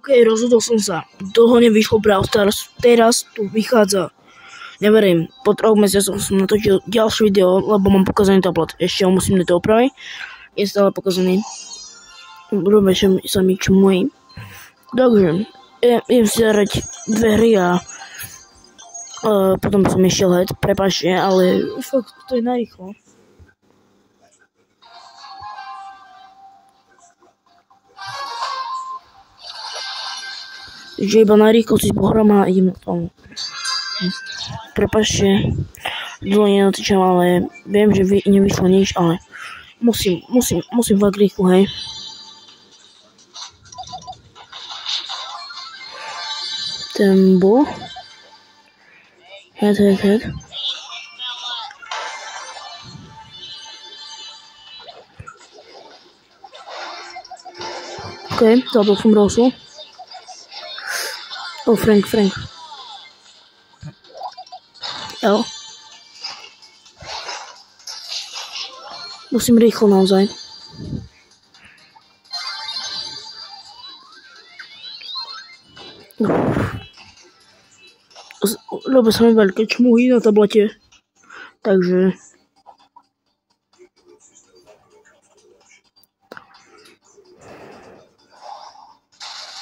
Rozhodol som sa. Dlho nevyšlo Brawl Stars. Teraz tu vychádza. Neverím, po 3 mesiacoch som natočil ďalšie video, lebo mám pokazaný tablet. Ešte ho musím to opraviť. Je stále pokazaný. Robia sa mi čo moji. Takže, idem si zahrať 2 hry a potom som išiel hed. Prepáčte, ale fakt to je narýchlo. Že iba narýchlo si pohrám a idem na tom. Prepáčte, dlho nenatočím, ale viem, že nevyšlo nič, ale musím fakt rýchlo, hej. Tembo. Head. Okej, zabil som Rosu. Oh, Frank. Jo. Musím rýchlo naozaj. Robia sa mi veľké čmuhy na tablete. Takže...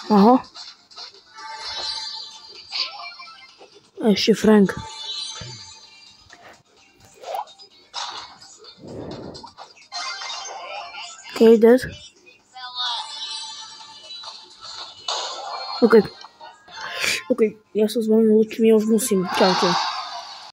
Aha. Ešte Frank. Okay, dead. OK, ja sa s vami učím, ja už musím. Čaute.